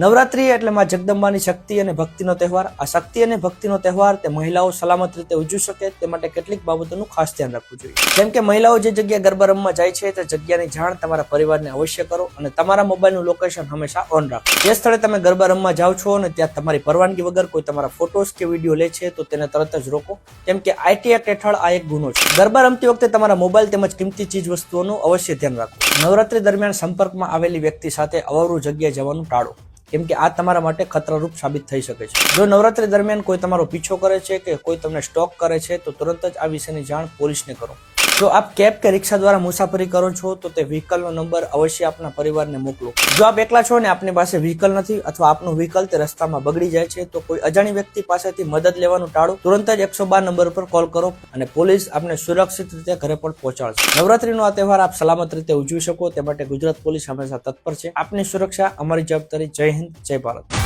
નવરાત્રી એટલે માં જગદંબાની શક્તિ અને ભક્તિનો તહેવાર. આ શક્તિ અને ભક્તિનો તહેવાર તે મહિલાઓ સલામત રીતે ઉજવી શકે તે માટે કેટલીક બાબતોનું ખાસ ધ્યાન રાખવું જોઈએ. જેમ કે મહિલાઓ જે જગ્યાએ ગરબા રમવા જાય છે તે જગ્યાની જાણ તમારા પરિવારને અવશ્ય કરો અને તમારા મોબાઈલનું લોકેશન હંમેશા ઓન રાખો. જે સ્થળે તમે ગરબા રમવા જાઓ છો અને ત્યાં તમારી પરવાનગી વગર કોઈ તમારા ફોટોસ કે વિડીયો લે છે તો તેને તરત જ રોકો, કેમ કે આઈટી એક્ટ હેઠળ આ એક ગુનો છે. ગરબા રમતી વખતે તમારા મોબાઈલ તેમજ કિંમતી ચીજ વસ્તુઓનું અવશ્ય ધ્યાન રાખો. નવરાત્રી દરમિયાન સંપર્કમાં આવેલી વ્યક્તિ સાથે અવાવરું જગ્યાએ જવાનું ટાળો, કેમ કે આ તમારા માટે ખતરારૂપ સાબિત થઈ શકે છે. જો નવરાત્રી દરમિયાન કોઈ તમારો પીછો કરે છે કે કોઈ તમને સ્ટોક કરે છે તો તુરંત જ આ વિશેની જાણ પોલીસને કરો. જો આપ કેબ કે રિક્ષા દ્વારા મુસાફરી કરો છો તો તે વ્હીકલનો નંબર અવશ્ય આપના પરિવારને મોકલો. જો આપ એકલા છો અને આપની પાસે વ્હીકલ નથી અથવા આપનું વ્હીકલ તે રસ્તામાં બગડી જાય છે તો કોઈ અજાણી વ્યક્તિ પાસેથી મદદ લેવાનું ટાળો. તુરંત જ 112 નંબર પર કોલ કરો અને પોલીસ આપને સુરક્ષિત રીતે ઘરે પણ પહોંચાડશે. નવરાત્રીનો આ તહેવાર આપ સલામત રીતે ઉજવી શકો તે માટે ગુજરાત પોલીસ હંમેશા તત્પર છે. આપની સુરક્ષા અમારી જવાબદારી. જય હિન્દ, જય ભારત.